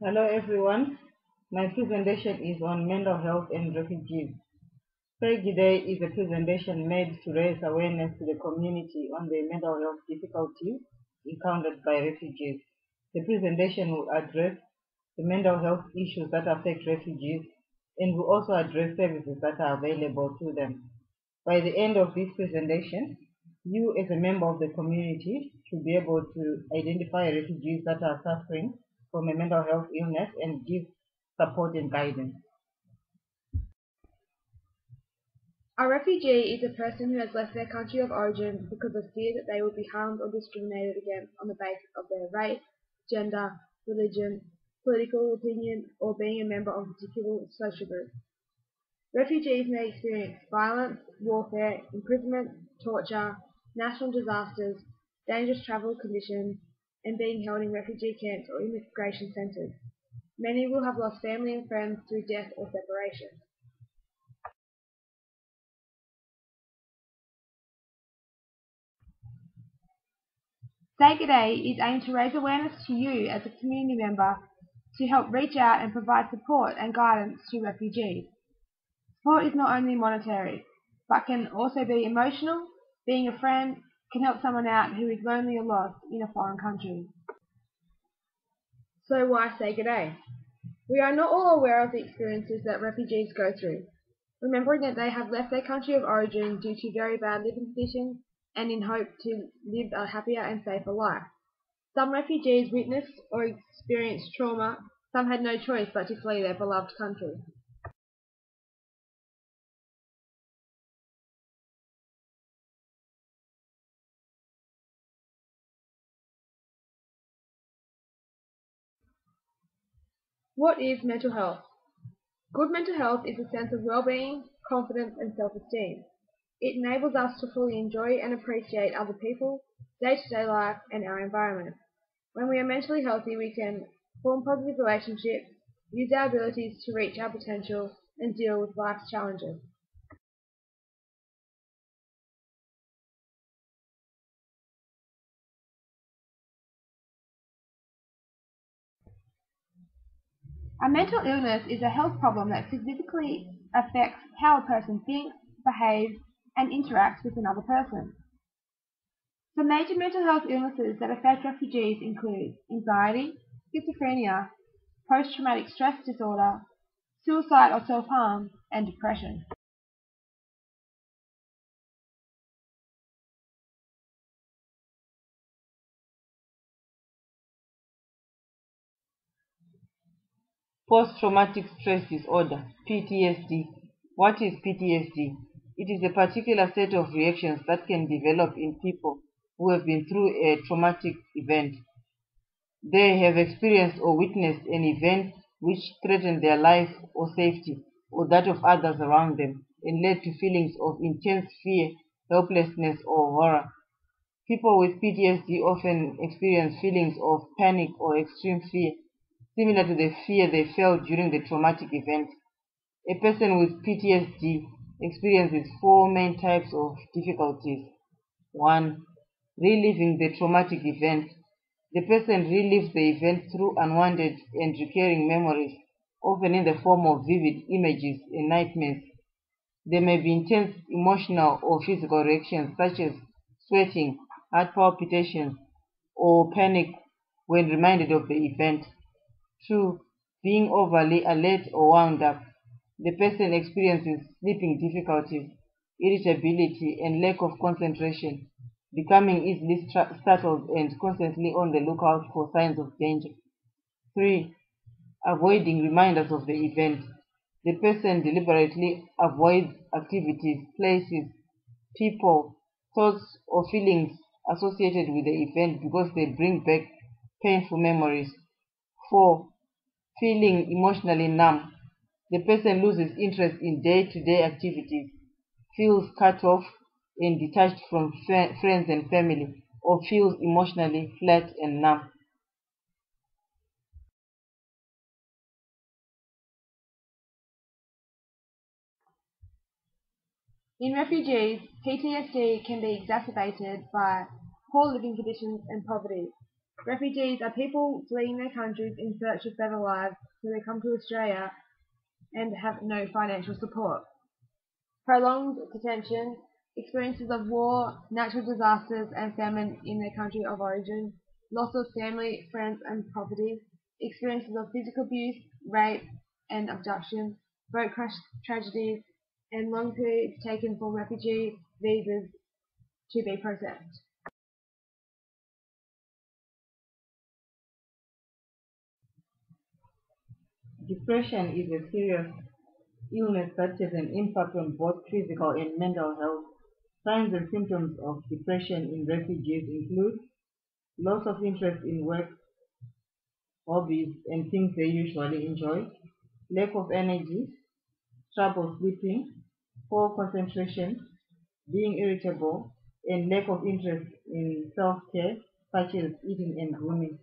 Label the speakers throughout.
Speaker 1: Hello everyone. My presentation is on mental health and refugees. Peggy Day is a presentation made to raise awareness to the community on the mental health difficulties encountered by refugees. The presentation will address the mental health issues that affect refugees and will also address services that are available to them. By the end of this presentation, you as a member of the community should be able to identify refugees that are suffering from a mental health illness and give support and guidance.
Speaker 2: A refugee is a person who has left their country of origin because of fear that they will be harmed or discriminated against on the basis of their race, gender, religion, political opinion, or being a member of a particular social group. Refugees may experience violence, warfare, imprisonment, torture, national disasters, dangerous travel conditions, and being held in refugee camps or immigration centres. Many will have lost family and friends through death or separation. Say G'day is aimed to raise awareness to you as a community member to help reach out and provide support and guidance to refugees. Support is not only monetary, but can also be emotional. Being a friend can help someone out who is lonely or lost in a foreign country. So why say G'day? We are not all aware of the experiences that refugees go through, remembering that they have left their country of origin due to very bad living conditions and in hope to live a happier and safer life. Some refugees witnessed or experienced trauma, some had no choice but to flee their beloved country. What is mental health? Good mental health is a sense of well-being, confidence and self-esteem. It enables us to fully enjoy and appreciate other people, day-to-day life and our environment. When we are mentally healthy, we can form positive relationships, use our abilities to reach our potential, and deal with life's challenges. A mental illness is a health problem that significantly affects how a person thinks, behaves, and interacts with another person. Some major mental health illnesses that affect refugees include anxiety, schizophrenia, post-traumatic stress disorder, suicide or self-harm, and depression.
Speaker 1: Post-traumatic stress disorder, PTSD. What is PTSD? It is a particular set of reactions that can develop in people who have been through a traumatic event. They have experienced or witnessed an event which threatened their life or safety or that of others around them and led to feelings of intense fear, helplessness, or horror. People with PTSD often experience feelings of panic or extreme fear, similar to the fear they felt during the traumatic event. A person with PTSD experiences four main types of difficulties. 1. Reliving the traumatic event. The person relives the event through unwanted and recurring memories, often in the form of vivid images and nightmares. There may be intense emotional or physical reactions such as sweating, heart palpitations, or panic when reminded of the event. 2. Being overly alert or wound up. The person experiences sleeping difficulties, irritability, and lack of concentration, becoming easily startled and constantly on the lookout for signs of danger. 3. Avoiding reminders of the event. The person deliberately avoids activities, places, people, thoughts, or feelings associated with the event because they bring back painful memories. 4. Feeling emotionally numb. The person loses interest in day-to-day activities, feels cut off and detached from friends and family, or feels emotionally flat and numb.
Speaker 2: In refugees, PTSD can be exacerbated by poor living conditions and poverty. Refugees are people fleeing their countries in search of better lives, so they come to Australia and have no financial support. Prolonged detention, experiences of war, natural disasters and famine in their country of origin, loss of family, friends and property, experiences of physical abuse, rape and abduction, boat crash tragedies, and long periods taken for refugee visas to be processed.
Speaker 1: Depression is a serious illness that has an impact on both physical and mental health. Signs and symptoms of depression in refugees include loss of interest in work, hobbies, and things they usually enjoy, lack of energy, trouble sleeping, poor concentration, being irritable, and lack of interest in self-care, such as eating and grooming.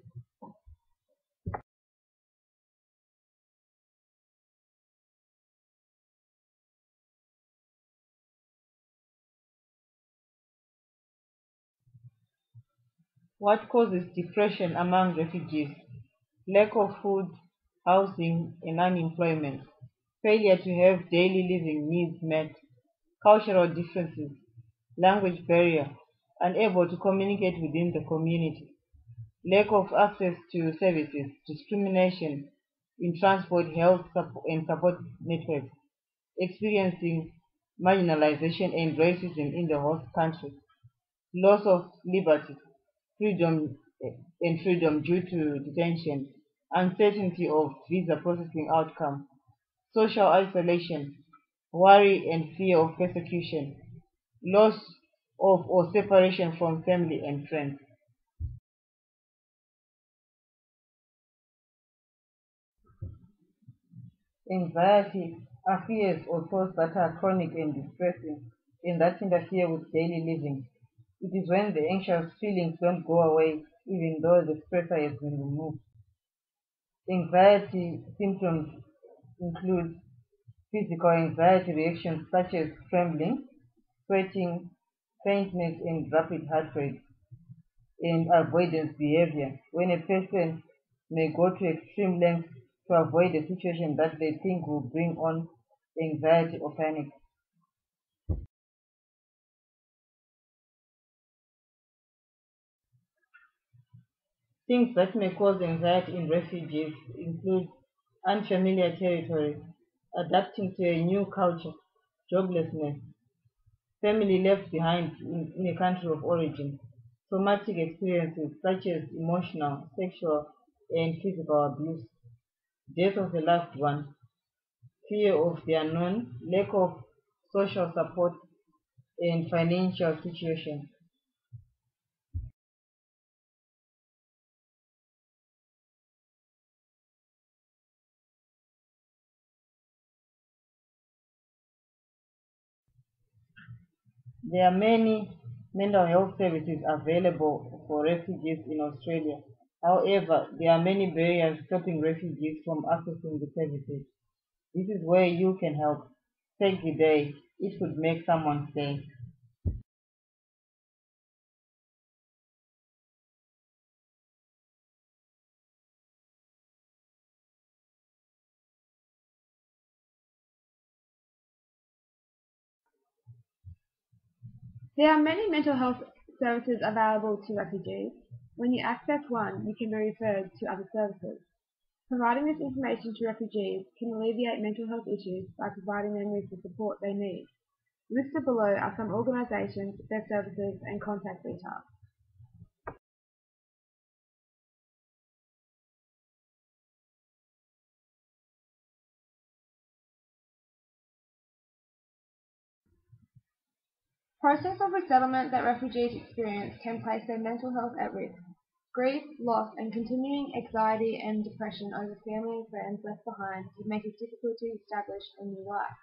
Speaker 1: What causes depression among refugees? Lack of food, housing, and unemployment. Failure to have daily living needs met. Cultural differences. Language barrier. Unable to communicate within the community. Lack of access to services. Discrimination in transport, health, and support networks. Experiencing marginalization and racism in the host country. Loss of liberty, freedom and freedom due to detention, uncertainty of visa processing outcome, social isolation, worry and fear of persecution, loss of or separation from family and friends. Anxiety are fears or thoughts that are chronic and distressing and that interfere with daily living. It is when the anxious feelings don't go away even though the stressor has been removed. Anxiety symptoms include physical anxiety reactions such as trembling, sweating, faintness, and rapid heart rate, and avoidance behavior, when a person may go to extreme lengths to avoid a situation that they think will bring on anxiety or panic. Things that may cause anxiety in refugees include unfamiliar territory, adapting to a new culture, joblessness, family left behind in a country of origin, traumatic experiences such as emotional, sexual, and physical abuse, death of a loved one, fear of the unknown, lack of social support, and financial situation. There are many mental health services available for refugees in Australia. However, there are many barriers stopping refugees from accessing the services. This is where you can help. Take the day. It could make someone's day.
Speaker 2: There are many mental health services available to refugees. When you access one, you can be referred to other services. Providing this information to refugees can alleviate mental health issues by providing them with the support they need. Listed below are some organisations, their services and contact details. Process of resettlement that refugees experience can place their mental health at risk. Grief, loss and continuing anxiety and depression over family and friends left behind can make it difficult to establish a new life.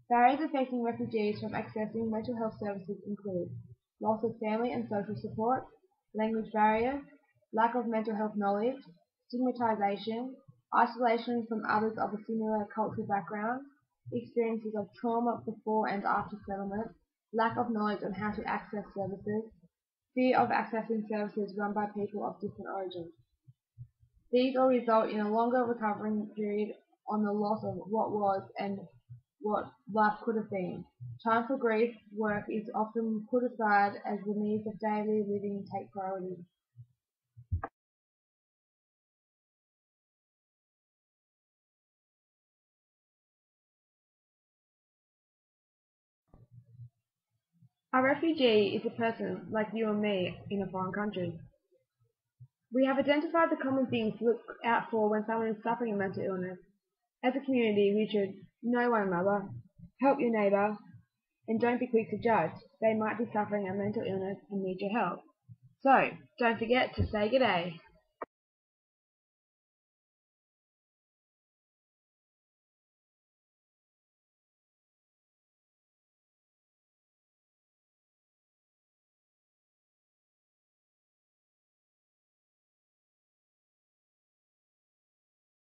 Speaker 2: Barriers affecting refugees from accessing mental health services include loss of family and social support, language barriers, lack of mental health knowledge, stigmatization, isolation from others of a similar cultural background, experiences of trauma before and after settlement, lack of knowledge on how to access services, fear of accessing services run by people of different origins. These all result in a longer recovering period on the loss of what was and what life could have been. Time for grief work is often put aside as the needs of daily living take priority. A refugee is a person like you and me in a foreign country. We have identified the common things to look out for when someone is suffering a mental illness. As a community, we should know one another, help your neighbour, and don't be quick to judge. They might be suffering a mental illness and need your help. So, don't forget to say good day.